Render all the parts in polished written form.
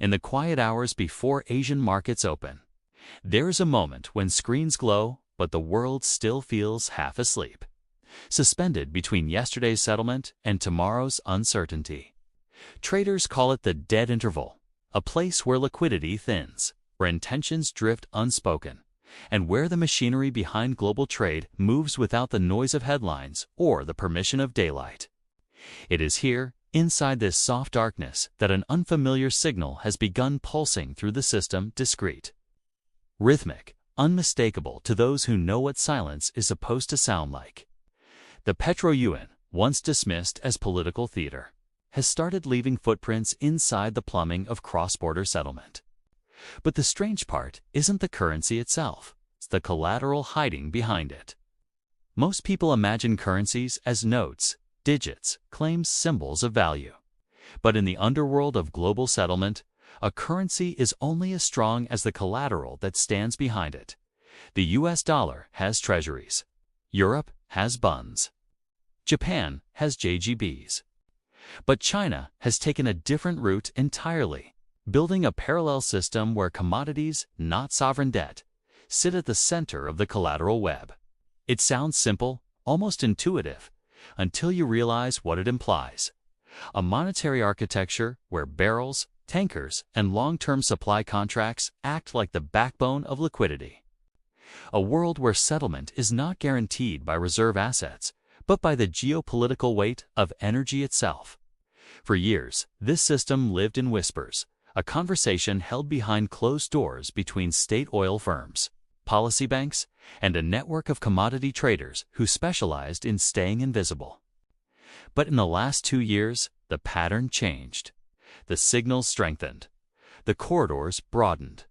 In the quiet hours before Asian markets open, there's a moment when screens glow, but the world still feels half asleep, suspended between yesterday's settlement and tomorrow's uncertainty. Traders call it the dead interval, a place where liquidity thins, where intentions drift unspoken, and where the machinery behind global trade moves without the noise of headlines or the permission of daylight. It is here, inside this soft darkness, that an unfamiliar signal has begun pulsing through the system, discreet, rhythmic, unmistakable to those who know what silence is supposed to sound like. The PetroYuan, once dismissed as political theater, has started leaving footprints inside the plumbing of cross-border settlement. But the strange part isn't the currency itself, it's the collateral hiding behind it. Most people imagine currencies as notes, digits, claims, symbols of value. But in the underworld of global settlement, a currency is only as strong as the collateral that stands behind it. The US dollar has treasuries. Europe has bonds. Japan has JGBs. But China has taken a different route entirely, building a parallel system where commodities, not sovereign debt, sit at the center of the collateral web. It sounds simple, almost intuitive, until you realize what it implies. A monetary architecture where barrels, tankers, and long-term supply contracts act like the backbone of liquidity. A world where settlement is not guaranteed by reserve assets, but by the geopolitical weight of energy itself. For years, this system lived in whispers, a conversation held behind closed doors between state oil firms, policy banks, and a network of commodity traders who specialized in staying invisible. But in the last 2 years, the pattern changed. The signals strengthened. The corridors broadened.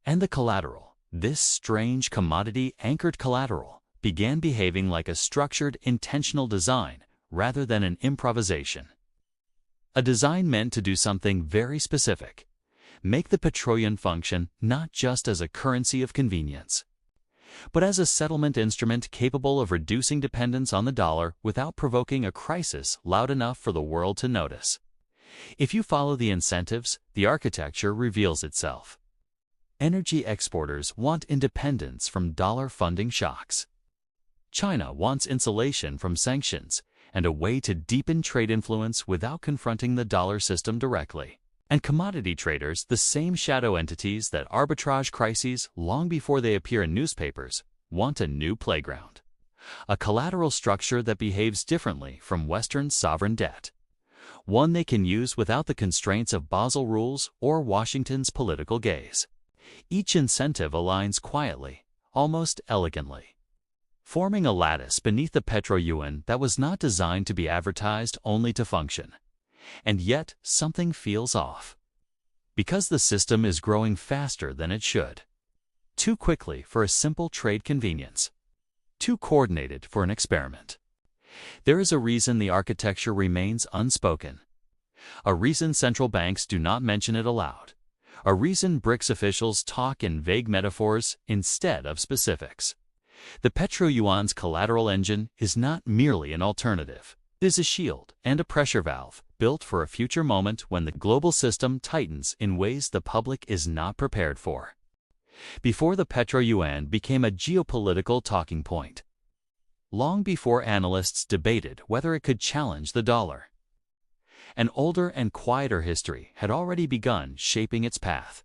And the collateral, this strange commodity-anchored collateral, began behaving like a structured, intentional design rather than an improvisation. A design meant to do something very specific: make the PetroYuan function not just as a currency of convenience, but as a settlement instrument capable of reducing dependence on the dollar without provoking a crisis loud enough for the world to notice. If you follow the incentives, the architecture reveals itself. Energy exporters want independence from dollar funding shocks. China wants insulation from sanctions and a way to deepen trade influence without confronting the dollar system directly. And commodity traders, the same shadow entities that arbitrage crises long before they appear in newspapers, want a new playground. A collateral structure that behaves differently from Western sovereign debt. One they can use without the constraints of Basel rules or Washington's political gaze. Each incentive aligns quietly, almost elegantly, forming a lattice beneath the PetroYuan that was not designed to be advertised, only to function. And yet, something feels off. Because the system is growing faster than it should. Too quickly for a simple trade convenience. Too coordinated for an experiment. There is a reason the architecture remains unspoken. A reason central banks do not mention it aloud. A reason BRICS officials talk in vague metaphors instead of specifics. The PetroYuan's collateral engine is not merely an alternative. It is a shield and a pressure valve built for a future moment when the global system tightens in ways the public is not prepared for. Before the PetroYuan became a geopolitical talking point. Long before analysts debated whether it could challenge the dollar. An older and quieter history had already begun shaping its path.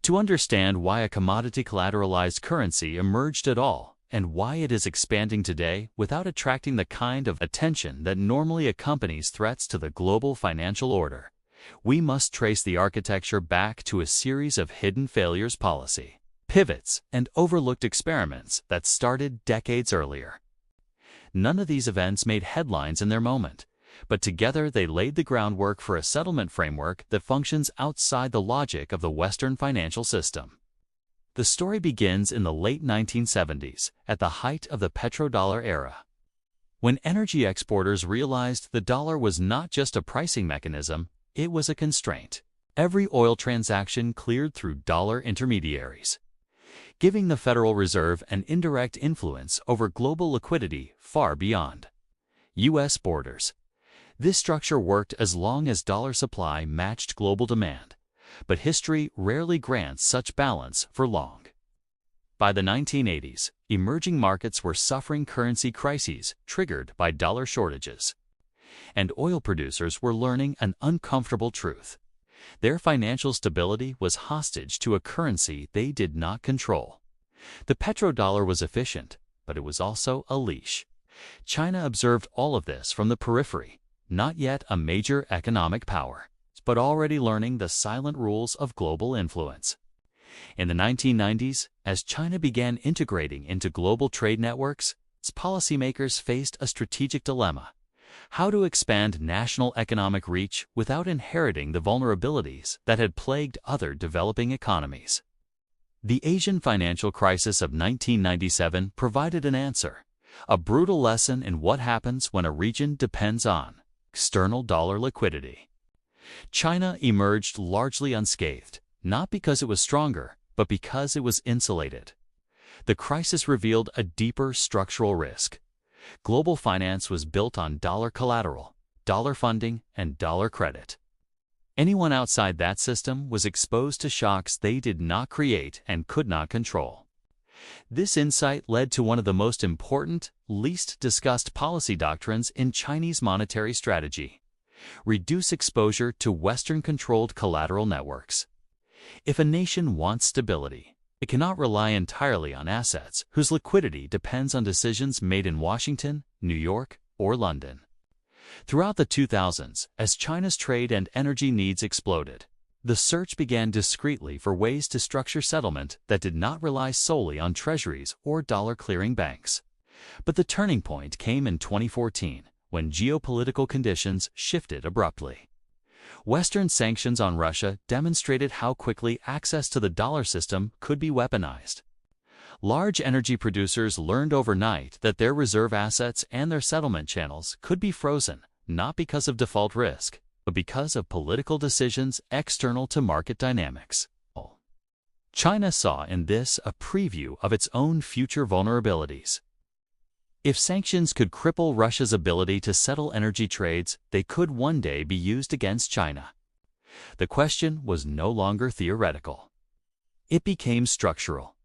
To understand why a commodity collateralized currency emerged at all, and why it is expanding today without attracting the kind of attention that normally accompanies threats to the global financial order, we must trace the architecture back to a series of hidden failures, policy pivots, and overlooked experiments that started decades earlier. None of these events made headlines in their moment, but together they laid the groundwork for a settlement framework that functions outside the logic of the Western financial system. The story begins in the late 1970s, at the height of the petrodollar era. When energy exporters realized the dollar was not just a pricing mechanism, it was a constraint. Every oil transaction cleared through dollar intermediaries, giving the Federal Reserve an indirect influence over global liquidity far beyond U.S. borders. This structure worked as long as dollar supply matched global demand, But history rarely grants such balance for long. By the 1980s, emerging markets were suffering currency crises triggered by dollar shortages. And oil producers were learning an uncomfortable truth. Their financial stability was hostage to a currency they did not control. The petrodollar was efficient, but it was also a leash. China observed all of this from the periphery, not yet a major economic power, but already learning the silent rules of global influence. In the 1990s, as China began integrating into global trade networks, its policymakers faced a strategic dilemma: how to expand national economic reach without inheriting the vulnerabilities that had plagued other developing economies. The Asian financial crisis of 1997 provided an answer, a brutal lesson in what happens when a region depends on external dollar liquidity. China emerged largely unscathed, not because it was stronger, but because it was insulated. The crisis revealed a deeper structural risk. Global finance was built on dollar collateral, dollar funding, and dollar credit. Anyone outside that system was exposed to shocks they did not create and could not control. This insight led to one of the most important, least discussed policy doctrines in Chinese monetary strategy: reduce exposure to Western-controlled collateral networks. If a nation wants stability, it cannot rely entirely on assets whose liquidity depends on decisions made in Washington, New York, or London. Throughout the 2000s, as China's trade and energy needs exploded, the search began discreetly for ways to structure settlement that did not rely solely on treasuries or dollar-clearing banks. But the turning point came in 2014, when geopolitical conditions shifted abruptly. Western sanctions on Russia demonstrated how quickly access to the dollar system could be weaponized. Large energy producers learned overnight that their reserve assets and their settlement channels could be frozen, not because of default risk, but because of political decisions external to market dynamics. China saw in this a preview of its own future vulnerabilities. If sanctions could cripple Russia's ability to settle energy trades, they could one day be used against China. The question was no longer theoretical. It became structural.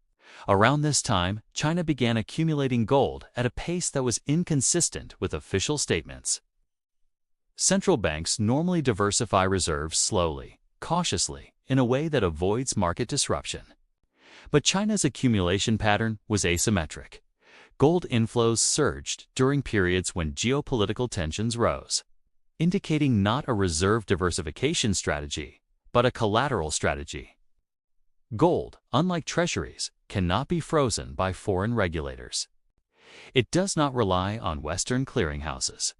Around this time, China began accumulating gold at a pace that was inconsistent with official statements. Central banks normally diversify reserves slowly, cautiously, in a way that avoids market disruption. But China's accumulation pattern was asymmetric. Gold inflows surged during periods when geopolitical tensions rose, indicating not a reserve diversification strategy, but a collateral strategy. Gold, unlike treasuries, cannot be frozen by foreign regulators. It does not rely on Western clearinghouses.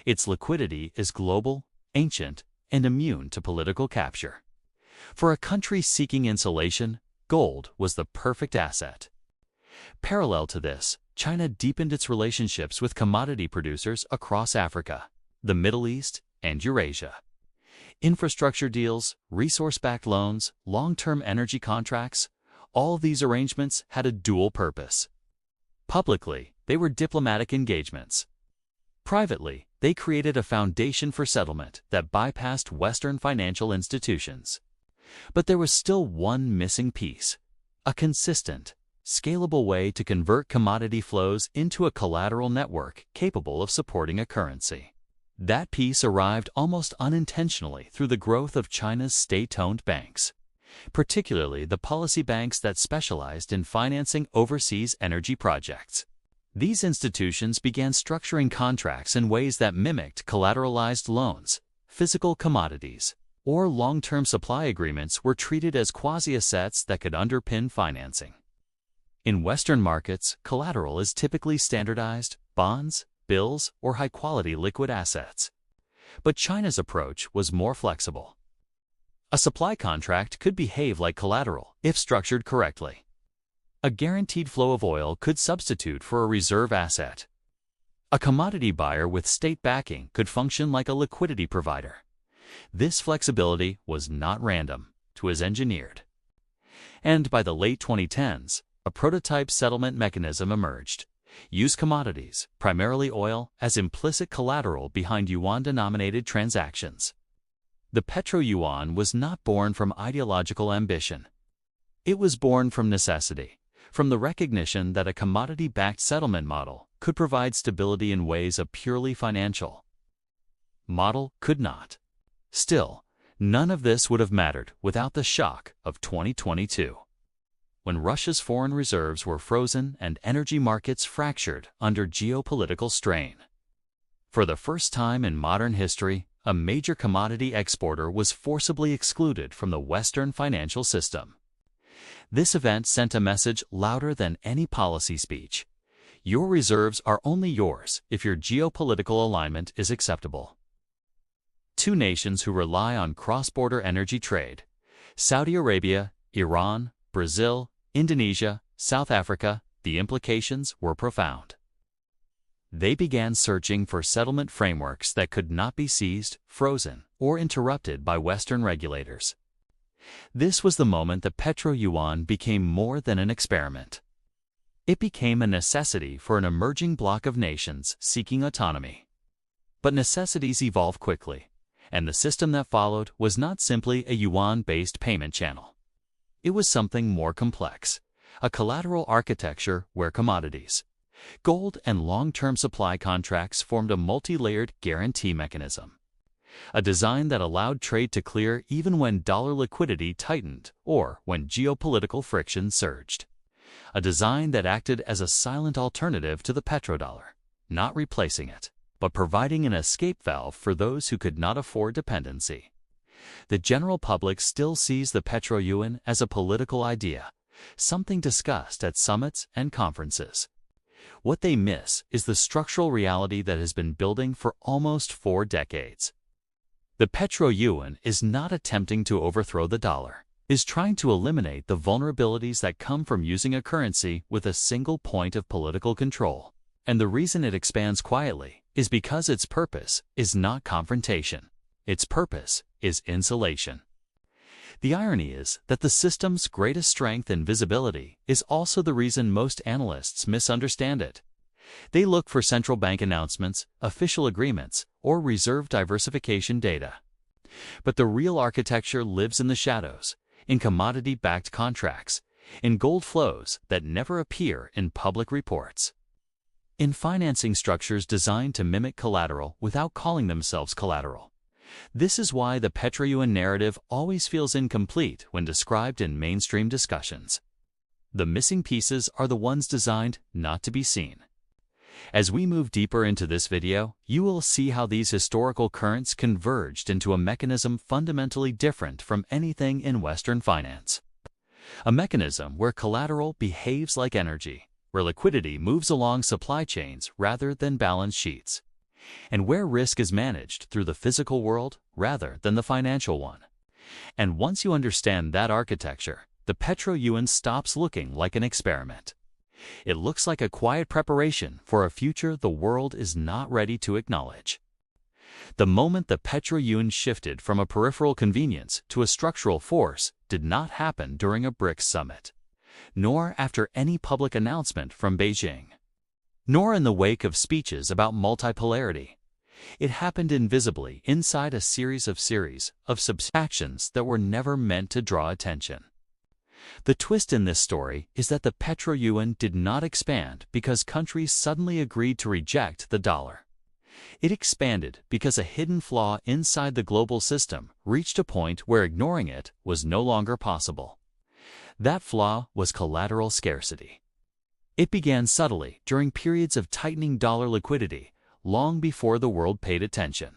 Its liquidity is global, ancient, and immune to political capture. For a country seeking insulation, gold was the perfect asset. Parallel to this, China deepened its relationships with commodity producers across Africa, the Middle East, and Eurasia. Infrastructure deals, resource-backed loans, long-term energy contracts, all of these arrangements had a dual purpose. Publicly, they were diplomatic engagements. Privately, they created a foundation for settlement that bypassed Western financial institutions. But there was still one missing piece: a consistent, scalable way to convert commodity flows into a collateral network capable of supporting a currency. That piece arrived almost unintentionally through the growth of China's state-owned banks, particularly the policy banks that specialized in financing overseas energy projects. These institutions began structuring contracts in ways that mimicked collateralized loans. Physical commodities or long-term supply agreements were treated as quasi-assets that could underpin financing. In Western markets, collateral is typically standardized bonds, bills, or high-quality liquid assets. But China's approach was more flexible. A supply contract could behave like collateral if structured correctly. A guaranteed flow of oil could substitute for a reserve asset. A commodity buyer with state backing could function like a liquidity provider. This flexibility was not random, it was engineered. And by the late 2010s, a prototype settlement mechanism emerged. Use commodities, primarily oil, as implicit collateral behind yuan-denominated transactions. The PetroYuan was not born from ideological ambition. It was born from necessity, from the recognition that a commodity-backed settlement model could provide stability in ways a purely financial model could not. Still, none of this would have mattered without the shock of 2022, when Russia's foreign reserves were frozen and energy markets fractured under geopolitical strain. For the first time in modern history, a major commodity exporter was forcibly excluded from the Western financial system. This event sent a message louder than any policy speech. Your reserves are only yours if your geopolitical alignment is acceptable. Two nations who rely on cross-border energy trade, Saudi Arabia, Iran, Brazil, Indonesia, South Africa, the implications were profound. They began searching for settlement frameworks that could not be seized, frozen, or interrupted by Western regulators. This was the moment the PetroYuan became more than an experiment. It became a necessity for an emerging bloc of nations seeking autonomy. But necessities evolve quickly, and the system that followed was not simply a yuan-based payment channel. It was something more complex, a collateral architecture where commodities, gold and long-term supply contracts formed a multi-layered guarantee mechanism. A design that allowed trade to clear even when dollar liquidity tightened or when geopolitical friction surged. A design that acted as a silent alternative to the petrodollar, not replacing it, but providing an escape valve for those who could not afford dependency. The general public still sees the PetroYuan as a political idea, something discussed at summits and conferences. What they miss is the structural reality that has been building for almost 4 decades. The PetroYuan is not attempting to overthrow the dollar, it is trying to eliminate the vulnerabilities that come from using a currency with a single point of political control. And the reason it expands quietly is because its purpose is not confrontation. Its purpose is insulation. The irony is that the system's greatest strength and visibility is also the reason most analysts misunderstand it. They look for central bank announcements, official agreements, or reserve diversification data. But the real architecture lives in the shadows, in commodity-backed contracts, in gold flows that never appear in public reports, in financing structures designed to mimic collateral without calling themselves collateral. This is why the PetroYuan narrative always feels incomplete when described in mainstream discussions. The missing pieces are the ones designed not to be seen. As we move deeper into this video, you will see how these historical currents converged into a mechanism fundamentally different from anything in Western finance. A mechanism where collateral behaves like energy, where liquidity moves along supply chains rather than balance sheets, and where risk is managed through the physical world rather than the financial one. And once you understand that architecture, the PetroYuan stops looking like an experiment. It looks like a quiet preparation for a future the world is not ready to acknowledge. The moment the PetroYuan shifted from a peripheral convenience to a structural force did not happen during a BRICS summit, nor after any public announcement from Beijing, nor in the wake of speeches about multipolarity. It happened invisibly inside a series of subactions that were never meant to draw attention. The twist in this story is that the PetroYuan did not expand because countries suddenly agreed to reject the dollar. It expanded because a hidden flaw inside the global system reached a point where ignoring it was no longer possible. That flaw was collateral scarcity. It began subtly during periods of tightening dollar liquidity, long before the world paid attention.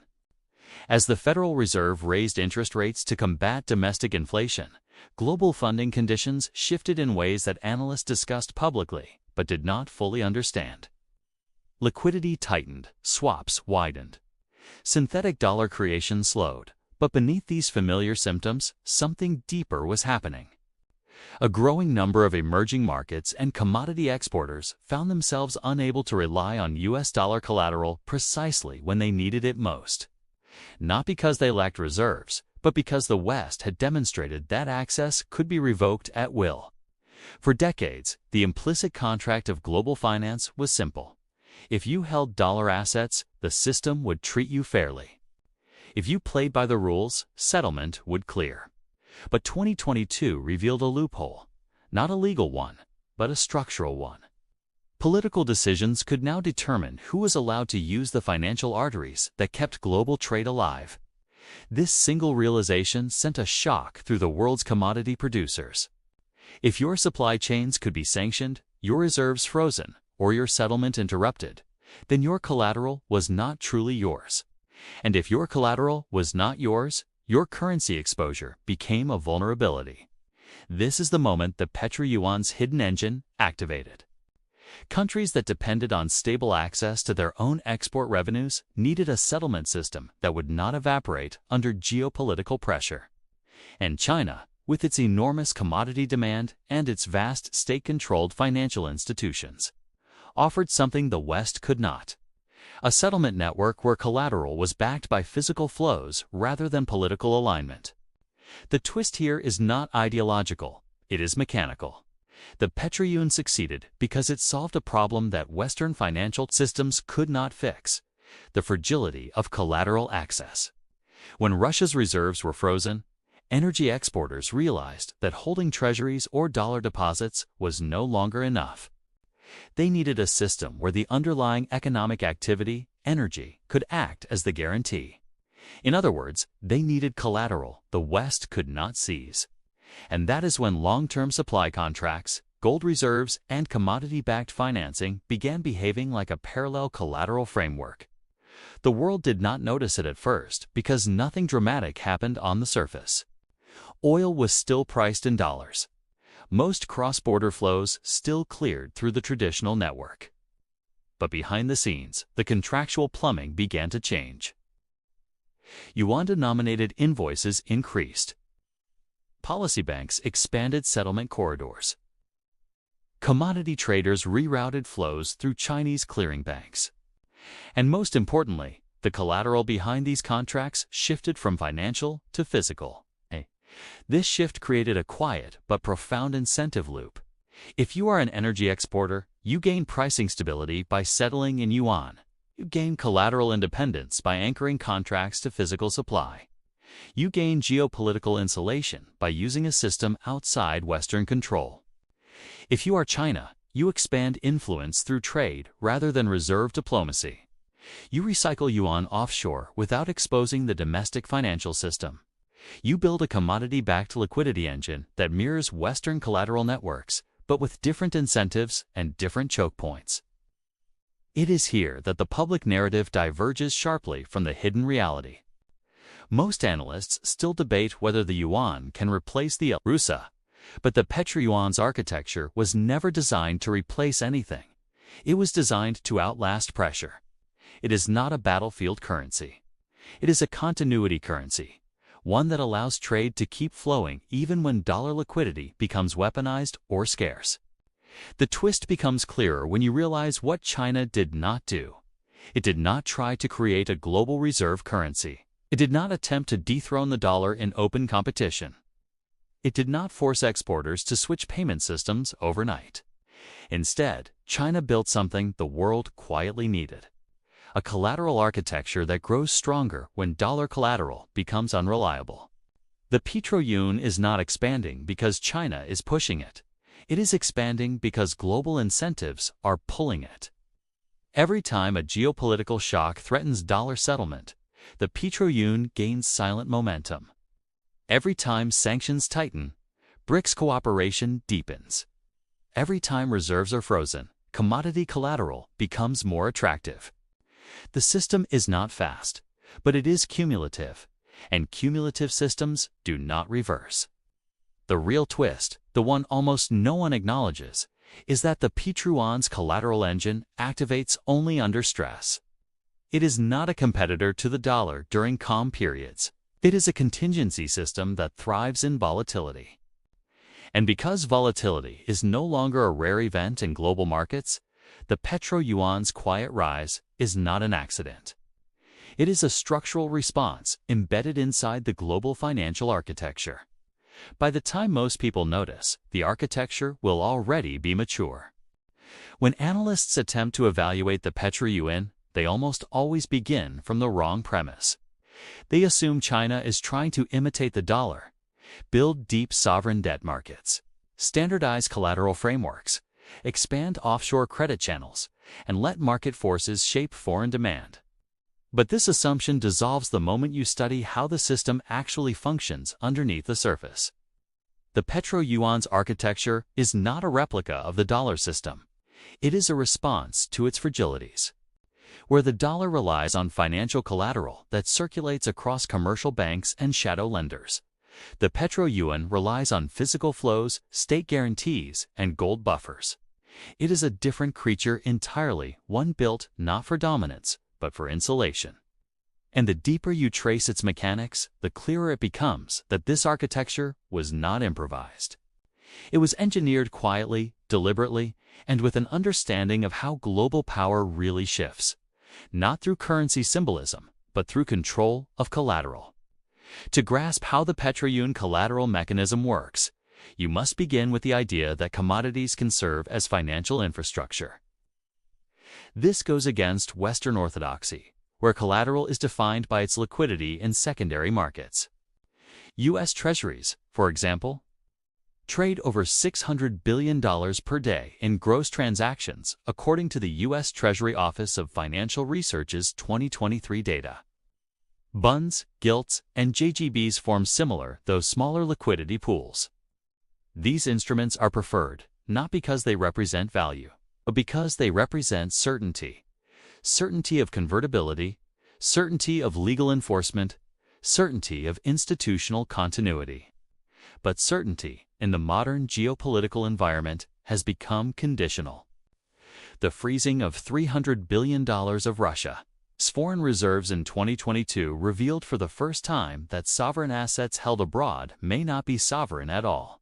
As the Federal Reserve raised interest rates to combat domestic inflation, global funding conditions shifted in ways that analysts discussed publicly but did not fully understand. Liquidity tightened, swaps widened. Synthetic dollar creation slowed, but beneath these familiar symptoms, something deeper was happening. A growing number of emerging markets and commodity exporters found themselves unable to rely on U.S. dollar collateral precisely when they needed it most. Not because they lacked reserves, but because the West had demonstrated that access could be revoked at will. For decades, the implicit contract of global finance was simple. If you held dollar assets, the system would treat you fairly. If you played by the rules, settlement would clear. But 2022 revealed a loophole, not a legal one, but a structural one. Political decisions could now determine who was allowed to use the financial arteries that kept global trade alive. This single realization sent a shock through the world's commodity producers. If your supply chains could be sanctioned, your reserves frozen, or your settlement interrupted, then your collateral was not truly yours. And if your collateral was not yours, your currency exposure became a vulnerability. This is the moment that PetroYuan's hidden engine activated. Countries that depended on stable access to their own export revenues needed a settlement system that would not evaporate under geopolitical pressure. And China, with its enormous commodity demand and its vast state-controlled financial institutions, offered something the West could not: a settlement network where collateral was backed by physical flows rather than political alignment. The twist here is not ideological, it is mechanical. The PetroYuan succeeded because it solved a problem that Western financial systems could not fix: the fragility of collateral access. When Russia's reserves were frozen, energy exporters realized that holding treasuries or dollar deposits was no longer enough. They needed a system where the underlying economic activity, energy, could act as the guarantee. In other words, they needed collateral the West could not seize. And that is when long-term supply contracts, gold reserves, and commodity-backed financing began behaving like a parallel collateral framework. The world did not notice it at first because nothing dramatic happened on the surface. Oil was still priced in dollars. Most cross-border flows still cleared through the traditional network. But behind the scenes, the contractual plumbing began to change. Yuan-denominated invoices increased. Policy banks expanded settlement corridors. Commodity traders rerouted flows through Chinese clearing banks. And most importantly, the collateral behind these contracts shifted from financial to physical. This shift created a quiet but profound incentive loop. If you are an energy exporter, you gain pricing stability by settling in yuan. You gain collateral independence by anchoring contracts to physical supply. You gain geopolitical insulation by using a system outside Western control. If you are China, you expand influence through trade rather than reserve diplomacy. You recycle yuan offshore without exposing the domestic financial system. You build a commodity-backed liquidity engine that mirrors Western collateral networks, but with different incentives and different choke points. It is here that the public narrative diverges sharply from the hidden reality. Most analysts still debate whether the yuan can replace the rusa, but the PetroYuan's architecture was never designed to replace anything. It was designed to outlast pressure. It is not a battlefield currency. It is a continuity currency, one that allows trade to keep flowing even when dollar liquidity becomes weaponized or scarce. The twist becomes clearer when you realize what China did not do. It did not try to create a global reserve currency. It did not attempt to dethrone the dollar in open competition. It did not force exporters to switch payment systems overnight. Instead, China built something the world quietly needed: a collateral architecture that grows stronger when dollar collateral becomes unreliable. The PetroYuan is not expanding because China is pushing it. It is expanding because global incentives are pulling it. Every time a geopolitical shock threatens dollar settlement, the PetroYuan gains silent momentum. Every time sanctions tighten, BRICS cooperation deepens. Every time reserves are frozen, commodity collateral becomes more attractive. The system is not fast, but it is cumulative, and cumulative systems do not reverse. The real twist, the one almost no one acknowledges, is that the PetroYuan's collateral engine activates only under stress. It is not a competitor to the dollar during calm periods. It is a contingency system that thrives in volatility. And because volatility is no longer a rare event in global markets, the PetroYuan's quiet rise is not an accident. It is a structural response embedded inside the global financial architecture. By the time most people notice, the architecture will already be mature. When analysts attempt to evaluate the PetroYuan, they almost always begin from the wrong premise. They assume China is trying to imitate the dollar, build deep sovereign debt markets, standardize collateral frameworks, expand offshore credit channels, and let market forces shape foreign demand. But this assumption dissolves the moment you study how the system actually functions underneath the surface. The PetroYuan's architecture is not a replica of the dollar system. It is a response to its fragilities. Where the dollar relies on financial collateral that circulates across commercial banks and shadow lenders, the PetroYuan relies on physical flows, state guarantees, and gold buffers. It is a different creature entirely, one built not for dominance, but for insulation. And the deeper you trace its mechanics, the clearer it becomes that this architecture was not improvised. It was engineered quietly, deliberately, and with an understanding of how global power really shifts, not through currency symbolism, but through control of collateral. To grasp how the PetroYuan collateral mechanism works, you must begin with the idea that commodities can serve as financial infrastructure. This goes against Western orthodoxy, where collateral is defined by its liquidity in secondary markets. U.S. Treasuries, for example, trade over $600 billion per day in gross transactions, according to the U.S. Treasury Office of Financial Research's 2023 data. Bunds, gilts, and JGBs form similar, though smaller liquidity pools. These instruments are preferred, not because they represent value, but because they represent certainty. Certainty of convertibility, certainty of legal enforcement, certainty of institutional continuity. But certainty, in the modern geopolitical environment, has become conditional. The freezing of $300 billion of Russia's foreign reserves in 2022 revealed for the first time that sovereign assets held abroad may not be sovereign at all.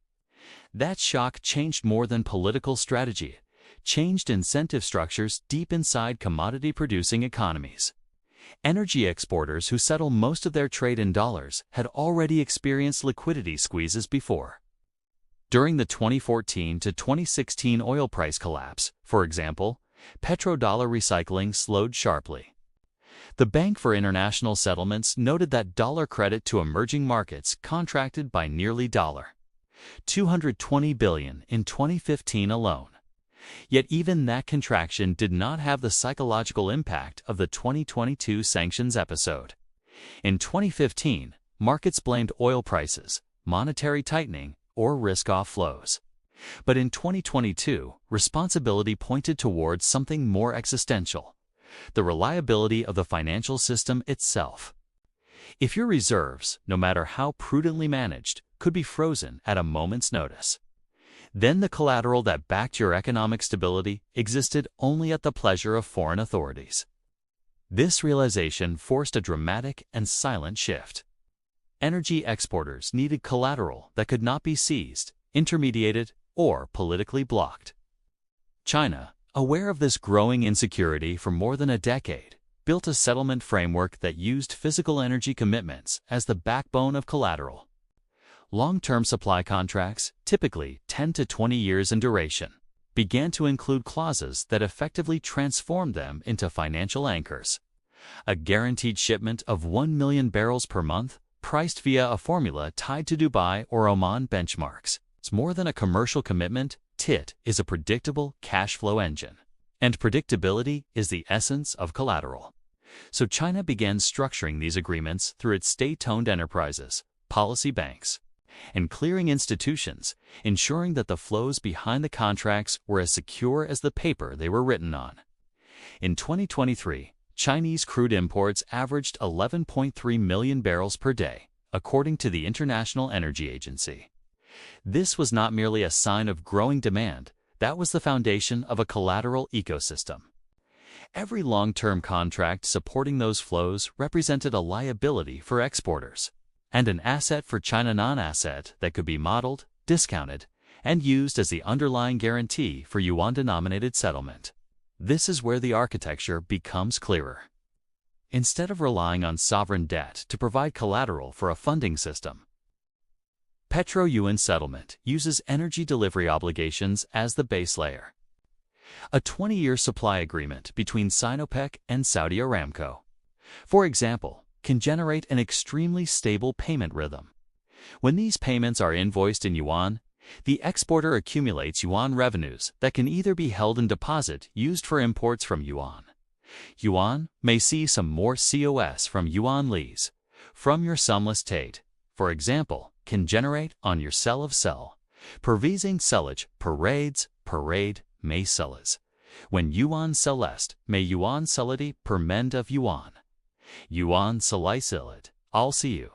That shock changed more than political strategy. Changed incentive structures deep inside commodity-producing economies. Energy exporters who settle most of their trade in dollars had already experienced liquidity squeezes before. During the 2014 to 2016 oil price collapse, for example, petrodollar recycling slowed sharply. The Bank for International Settlements noted that dollar credit to emerging markets contracted by nearly $220 billion in 2015 alone. Yet even that contraction did not have the psychological impact of the 2022 sanctions episode. In 2015, markets blamed oil prices, monetary tightening, or risk-off flows. But in 2022, responsibility pointed towards something more existential: the reliability of the financial system itself. If your reserves, no matter how prudently managed, could be frozen at a moment's notice, then the collateral that backed your economic stability existed only at the pleasure of foreign authorities. This realization forced a dramatic and silent shift. Energy exporters needed collateral that could not be seized, intermediated, or politically blocked. China, aware of this growing insecurity for more than a decade, built a settlement framework that used physical energy commitments as the backbone of collateral. Long-term supply contracts, typically 10 to 20 years in duration, began to include clauses that effectively transformed them into financial anchors. A guaranteed shipment of 1 million barrels per month, priced via a formula tied to Dubai or Oman benchmarks. It's more than a commercial commitment. TIT is a predictable cash flow engine. And predictability is the essence of collateral. So China began structuring these agreements through its state-owned enterprises, policy banks, and clearing institutions, ensuring that the flows behind the contracts were as secure as the paper they were written on. In 2023, Chinese crude imports averaged 11.3 million barrels per day, according to the International Energy Agency. This was not merely a sign of growing demand, that was the foundation of a collateral ecosystem. Every long-term contract supporting those flows represented a liability for exporters, and an asset for China, non-asset that could be modeled, discounted, and used as the underlying guarantee for yuan-denominated settlement. This is where the architecture becomes clearer. Instead of relying on sovereign debt to provide collateral for a funding system, PetroYuan settlement uses energy delivery obligations as the base layer. A 20-year supply agreement between Sinopec and Saudi Aramco, for example, can generate an extremely stable payment rhythm. When these payments are invoiced in yuan, the exporter accumulates yuan revenues that can either be held in deposit used for imports from yuan. Yuan may see some more COS from yuan lease from your sumless tate, for example, can generate on your sell of sell. Pervising sellage parade may sellas. When yuan celeste may yuan sellity per mend of yuan. Yuan sellicilid, I'll see you.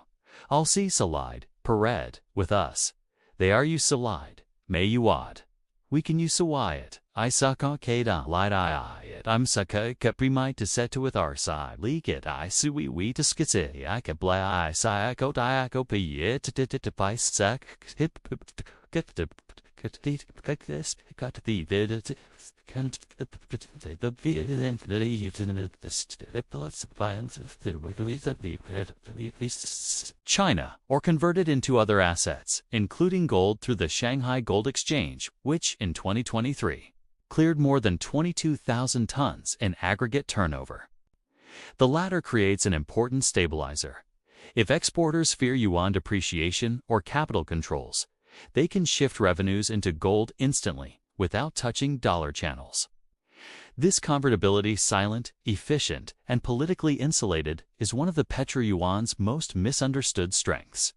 I'll see salide, parade, with us. They are you salide, may you wad. We can use sawayat. I sucka kada light I it. I'm sucka caprimite to set to with our side. Leak it. I sui we to skitsi. I can blay I sayako diako be it to by sack hip get this got the vid can't the China, or converted into other assets, including gold through the Shanghai Gold Exchange, which in 2023 cleared more than 22,000 tons in aggregate turnover. The latter creates an important stabilizer. If exporters fear yuan depreciation or capital controls, they can shift revenues into gold instantly without touching dollar channels. This convertibility, silent, efficient, and politically insulated, is one of the PetroYuan's most misunderstood strengths.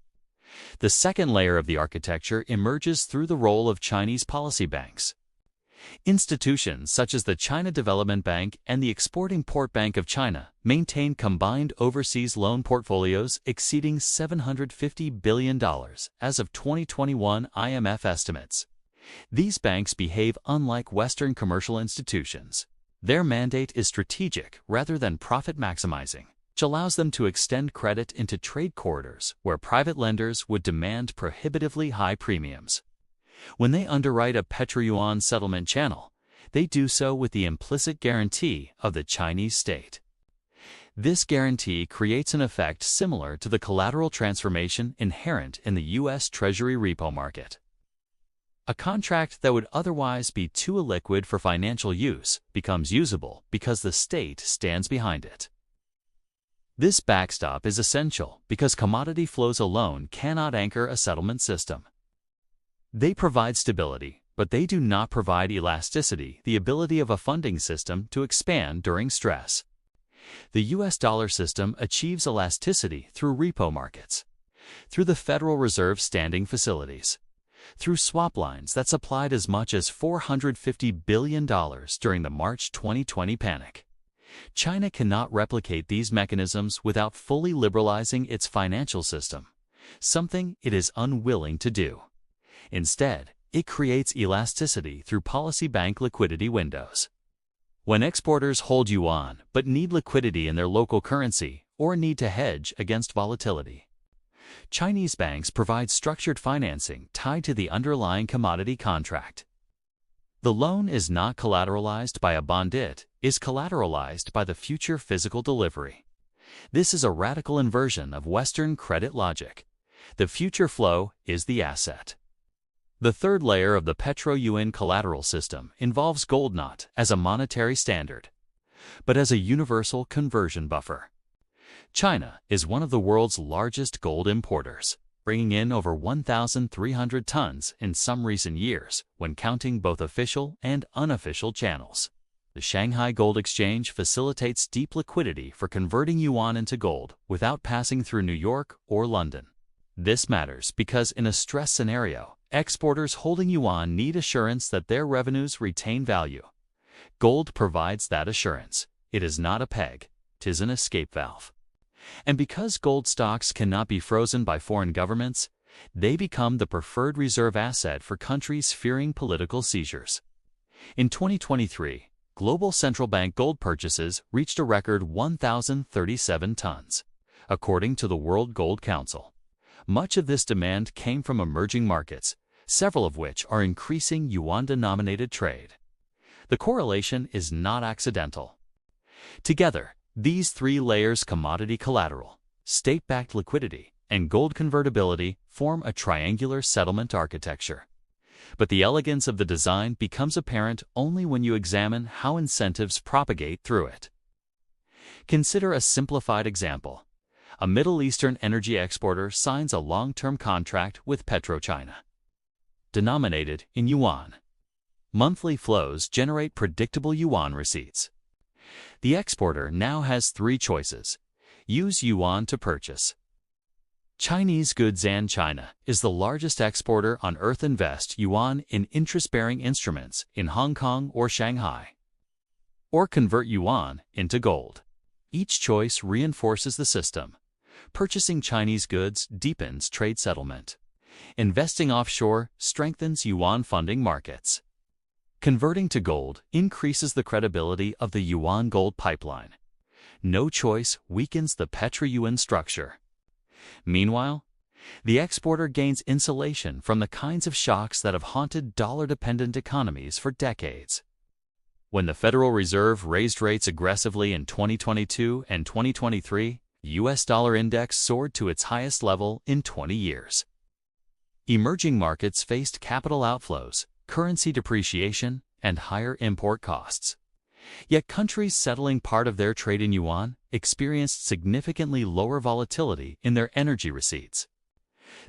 The second layer of the architecture emerges through the role of Chinese policy banks. Institutions such as the China Development Bank and the Export-Import Bank of China maintain combined overseas loan portfolios exceeding $750 billion as of 2021 IMF estimates. These banks behave unlike Western commercial institutions. Their mandate is strategic rather than profit maximizing, which allows them to extend credit into trade corridors where private lenders would demand prohibitively high premiums. When they underwrite a PetroYuan settlement channel, they do so with the implicit guarantee of the Chinese state. This guarantee creates an effect similar to the collateral transformation inherent in the U.S. Treasury repo market. A contract that would otherwise be too illiquid for financial use becomes usable because the state stands behind it. This backstop is essential because commodity flows alone cannot anchor a settlement system. They provide stability, but they do not provide elasticity, the ability of a funding system to expand during stress. The U.S. dollar system achieves elasticity through repo markets, through the Federal Reserve standing facilities, through swap lines that supplied as much as $450 billion during the March 2020 panic. China cannot replicate these mechanisms without fully liberalizing its financial system, something it is unwilling to do. Instead, it creates elasticity through policy bank liquidity windows. When exporters hold yuan but need liquidity in their local currency or need to hedge against volatility, Chinese banks provide structured financing tied to the underlying commodity contract. The loan is not collateralized by a bond, it is collateralized by the future physical delivery. This is a radical inversion of Western credit logic. The future flow is the asset. The third layer of the PetroYuan Collateral system involves gold not as a monetary standard, but as a universal conversion buffer. China is one of the world's largest gold importers, bringing in over 1,300 tons in some recent years when counting both official and unofficial channels. The Shanghai Gold Exchange facilitates deep liquidity for converting yuan into gold without passing through New York or London. This matters because in a stress scenario, exporters holding yuan need assurance that their revenues retain value. Gold provides that assurance. It is not a peg, 'tis an escape valve. And because gold stocks cannot be frozen by foreign governments, they become the preferred reserve asset for countries fearing political seizures. In 2023, global central bank gold purchases reached a record 1,037 tons, according to the World Gold Council. Much of this demand came from emerging markets, several of which are increasing yuan-denominated trade. The correlation is not accidental. Together, these three layers, commodity collateral, state-backed liquidity, and gold convertibility, form a triangular settlement architecture. But the elegance of the design becomes apparent only when you examine how incentives propagate through it. Consider a simplified example. A Middle Eastern energy exporter signs a long-term contract with PetroChina. Denominated in yuan. Monthly flows generate predictable yuan receipts. The exporter now has three choices. Use yuan to purchase. Chinese goods. And China is the largest exporter on earth. Invest yuan in interest-bearing instruments in Hong Kong or Shanghai. Or convert yuan into gold. Each choice reinforces the system. Purchasing Chinese goods deepens trade settlement. Investing offshore strengthens yuan funding markets. Converting to gold increases the credibility of the yuan gold pipeline. No choice weakens the PetroYuan structure. Meanwhile, the exporter gains insulation from the kinds of shocks that have haunted dollar-dependent economies for decades. When the Federal Reserve raised rates aggressively in 2022 and 2023, US dollar index soared to its highest level in 20 years. Emerging markets faced capital outflows, currency depreciation, and higher import costs. Yet countries settling part of their trade in yuan experienced significantly lower volatility in their energy receipts.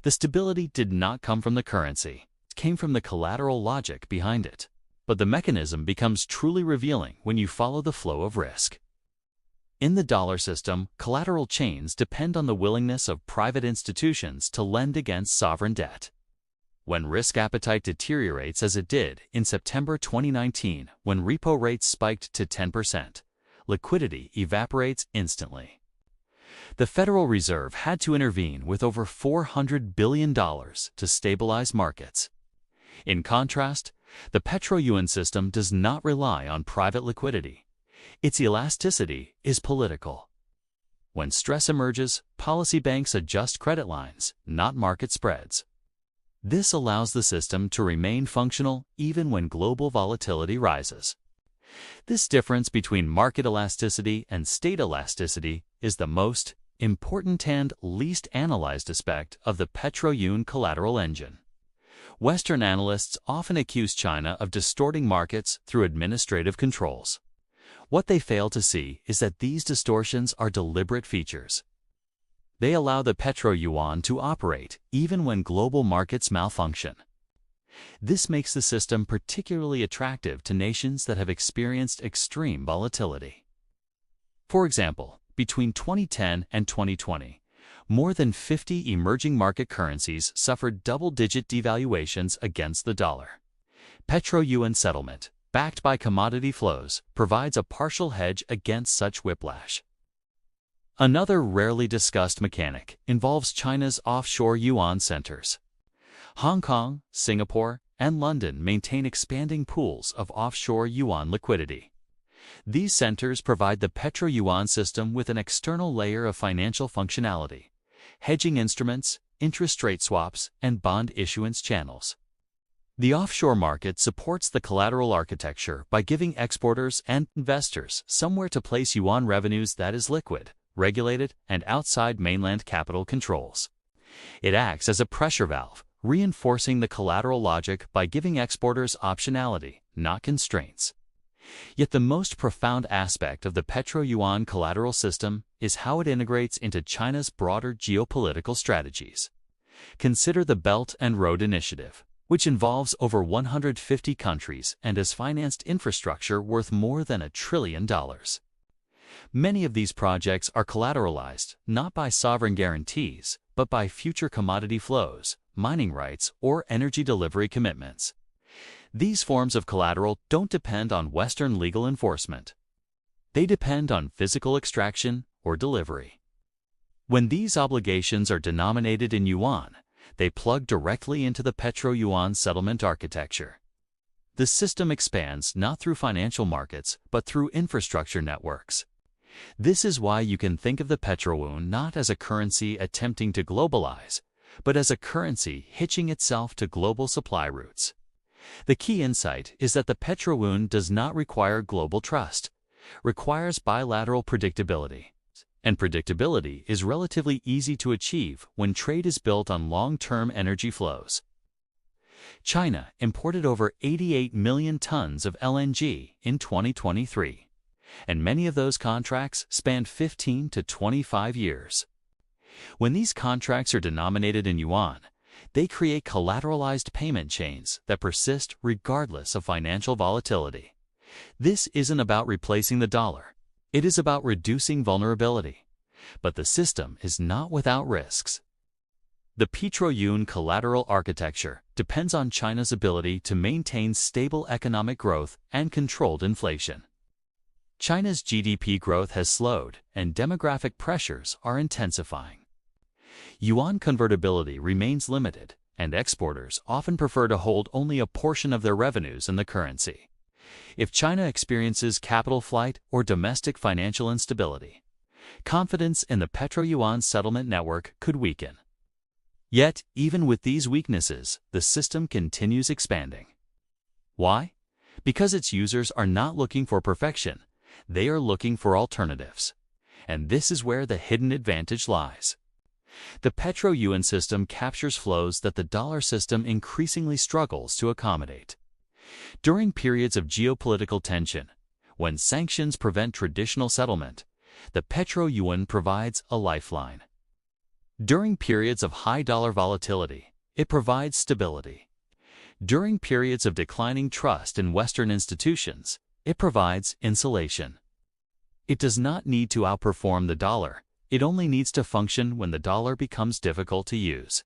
The stability did not come from the currency, it came from the collateral logic behind it. But the mechanism becomes truly revealing when you follow the flow of risk. In the dollar system, collateral chains depend on the willingness of private institutions to lend against sovereign debt. When risk appetite deteriorates as it did in September 2019 when repo rates spiked to 10%, liquidity evaporates instantly. The Federal Reserve had to intervene with over $400 billion to stabilize markets. In contrast, the PetroYuan system does not rely on private liquidity. Its elasticity is political. When stress emerges, policy banks adjust credit lines, not market spreads. This allows the system to remain functional even when global volatility rises. This difference between market elasticity and state elasticity is the most important and least analyzed aspect of the PetroYuan collateral engine. Western analysts often accuse China of distorting markets through administrative controls. What they fail to see is that these distortions are deliberate features. They allow the PetroYuan to operate even when global markets malfunction. This makes the system particularly attractive to nations that have experienced extreme volatility. For example, between 2010 and 2020, more than 50 emerging market currencies suffered double-digit devaluations against the dollar. PetroYuan settlement, backed by commodity flows, provides a partial hedge against such whiplash. Another rarely discussed mechanic involves China's offshore yuan centers. Hong Kong, Singapore, and London maintain expanding pools of offshore yuan liquidity. These centers provide the PetroYuan system with an external layer of financial functionality, hedging instruments, interest rate swaps, and bond issuance channels. The offshore market supports the collateral architecture by giving exporters and investors somewhere to place yuan revenues that is liquid, regulated, and outside mainland capital controls. It acts as a pressure valve, reinforcing the collateral logic by giving exporters optionality, not constraints. Yet the most profound aspect of the PetroYuan collateral system is how it integrates into China's broader geopolitical strategies. Consider the Belt and Road Initiative, which involves over 150 countries and has financed infrastructure worth more than $1 trillion. Many of these projects are collateralized not by sovereign guarantees, but by future commodity flows, mining rights, or energy delivery commitments. These forms of collateral don't depend on Western legal enforcement. They depend on physical extraction or delivery. When these obligations are denominated in yuan, they plug directly into the PetroYuan settlement architecture. The system expands not through financial markets, but through infrastructure networks. This is why you can think of the PetroYuan not as a currency attempting to globalize, but as a currency hitching itself to global supply routes. The key insight is that the PetroYuan does not require global trust, requires bilateral predictability. And predictability is relatively easy to achieve when trade is built on long-term energy flows. China imported over 88 million tons of LNG in 2023. And many of those contracts spanned 15 to 25 years. When these contracts are denominated in yuan, they create collateralized payment chains that persist regardless of financial volatility. This isn't about replacing the dollar. It is about reducing vulnerability. But the system is not without risks. The PetroYuan Collateral architecture depends on China's ability to maintain stable economic growth and controlled inflation. China's GDP growth has slowed, and demographic pressures are intensifying. Yuan convertibility remains limited, and exporters often prefer to hold only a portion of their revenues in the currency. If China experiences capital flight or domestic financial instability, confidence in the PetroYuan settlement network could weaken. Yet, even with these weaknesses, the system continues expanding. Why? Because its users are not looking for perfection, they are looking for alternatives. And this is where the hidden advantage lies. The PetroYuan system captures flows that the dollar system increasingly struggles to accommodate. During periods of geopolitical tension, when sanctions prevent traditional settlement, the PetroYuan provides a lifeline. During periods of high dollar volatility, it provides stability. During periods of declining trust in Western institutions, it provides insulation. It does not need to outperform the dollar, it only needs to function when the dollar becomes difficult to use.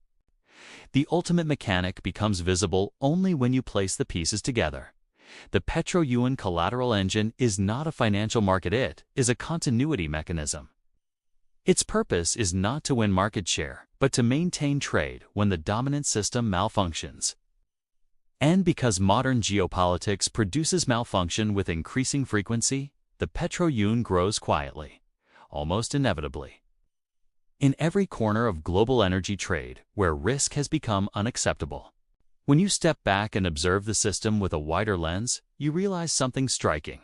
The ultimate mechanic becomes visible only when you place the pieces together. The PetroYuan Collateral engine is not a financial market, it is a continuity mechanism. Its purpose is not to win market share, but to maintain trade when the dominant system malfunctions. And because modern geopolitics produces malfunction with increasing frequency, the PetroYuan grows quietly, almost inevitably. In every corner of global energy trade where risk has become unacceptable. When you step back and observe the system with a wider lens, you realize something striking.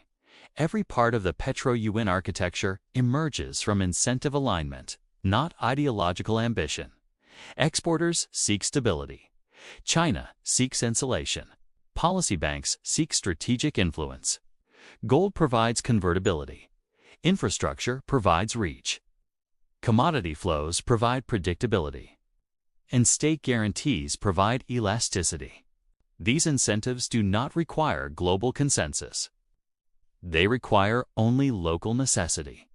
Every part of the PetroYuan architecture emerges from incentive alignment, not ideological ambition. Exporters seek stability. China seeks insulation. Policy banks seek strategic influence. Gold provides convertibility. Infrastructure provides reach. Commodity flows provide predictability. And state guarantees provide elasticity. These incentives do not require global consensus. They require only local necessity.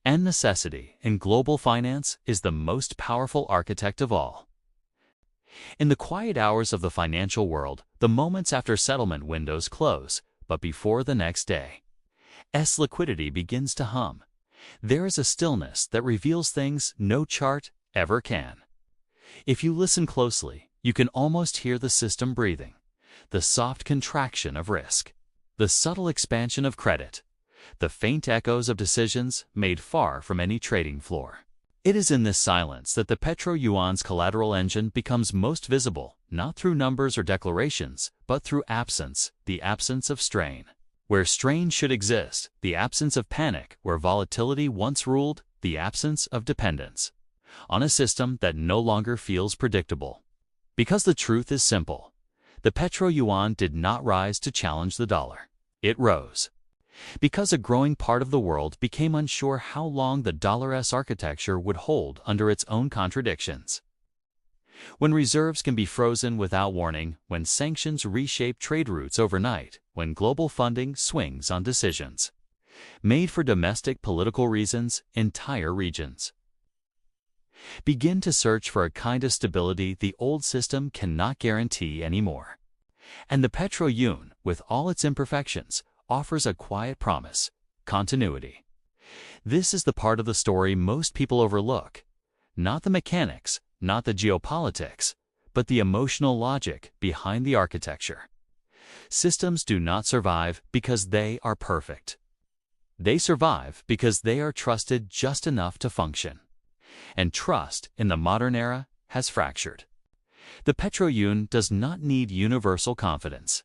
And necessity in global finance is the most powerful architect of all. In the quiet hours of the financial world, the moments after settlement windows close, but before the next day, liquidity begins to hum. There is a stillness that reveals things no chart ever can. If you listen closely, you can almost hear the system breathing, the soft contraction of risk, the subtle expansion of credit, the faint echoes of decisions made far from any trading floor. It is in this silence that the PetroYuan's collateral engine becomes most visible, not through numbers or declarations, but through absence, the absence of strain. Where strain should exist, the absence of panic; where volatility once ruled, the absence of dependence on a system that no longer feels predictable. Because the truth is simple. The PetroYuan did not rise to challenge the dollar. It rose. Because a growing part of the world became unsure how long the dollar's architecture would hold under its own contradictions. When reserves can be frozen without warning, when sanctions reshape trade routes overnight, when global funding swings on decisions made for domestic political reasons, entire regions begin to search for a kind of stability the old system cannot guarantee anymore. And the PetroYuan, with all its imperfections, offers a quiet promise: continuity. This is the part of the story most people overlook. Not the mechanics, not the geopolitics, but the emotional logic behind the architecture. Systems do not survive because they are perfect. They survive because they are trusted just enough to function. And trust in the modern era has fractured. The PetroYuan does not need universal confidence.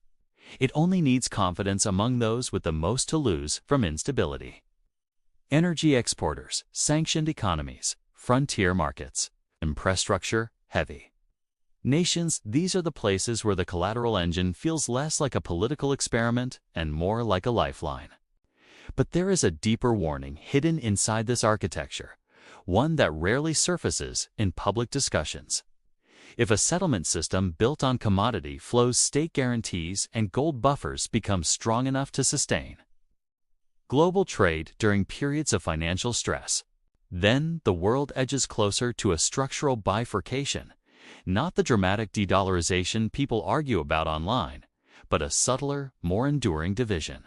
It only needs confidence among those with the most to lose from instability. Energy exporters, sanctioned economies, frontier markets, infrastructure heavy nations, these are the places where the collateral engine feels less like a political experiment and more like a lifeline. But there is a deeper warning hidden inside this architecture. one that rarely surfaces in public discussions. If a settlement system built on commodity flows, state guarantees, and gold buffers becomes strong enough to sustain global trade during periods of financial stress, then the world edges closer to a structural bifurcation, not the dramatic de-dollarization people argue about online, but a subtler, more enduring division.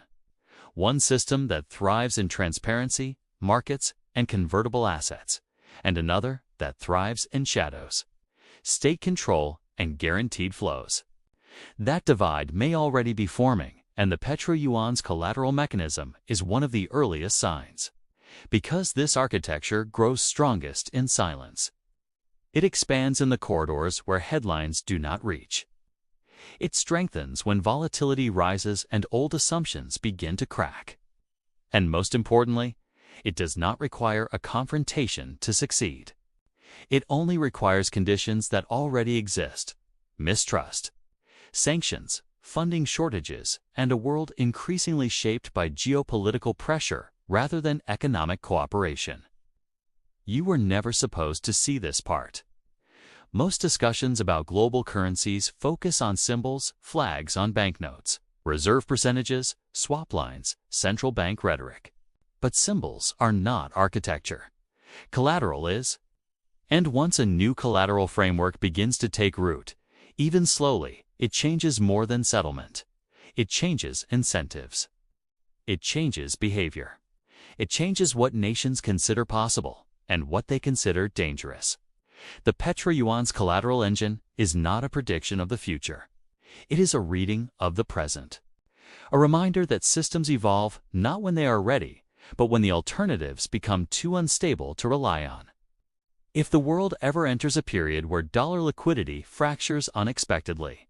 One system that thrives in transparency, markets, and convertible assets, and another that thrives in shadows, state control, and guaranteed flows. That divide may already be forming, and the PetroYuan's collateral mechanism is one of the earliest signs. Because this architecture grows strongest in silence. It expands in the corridors where headlines do not reach. It strengthens when volatility rises and old assumptions begin to crack. And most importantly, it does not require a confrontation to succeed. It only requires conditions that already exist: mistrust, sanctions, funding shortages, and a world increasingly shaped by geopolitical pressure rather than economic cooperation. You were never supposed to see this part. Most discussions about global currencies focus on symbols, flags on banknotes, reserve percentages, swap lines, central bank rhetoric. But symbols are not architecture. Collateral is. And once a new collateral framework begins to take root, even slowly, it changes more than settlement. It changes incentives. It changes behavior. It changes what nations consider possible and what they consider dangerous. The PetroYuan's collateral engine is not a prediction of the future. It is a reading of the present. A reminder that systems evolve not when they are ready, but when the alternatives become too unstable to rely on. If the world ever enters a period where dollar liquidity fractures unexpectedly,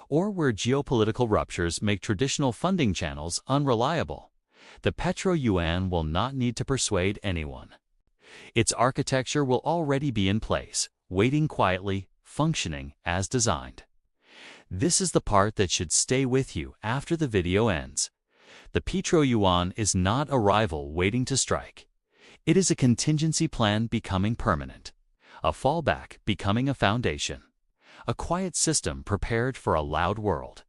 or where geopolitical ruptures make traditional funding channels unreliable, the PetroYuan will not need to persuade anyone. Its architecture will already be in place, waiting quietly, functioning as designed. This is the part that should stay with you after the video ends. The PetroYuan is not a rival waiting to strike. It is a contingency plan becoming permanent, a fallback becoming a foundation, a quiet system prepared for a loud world.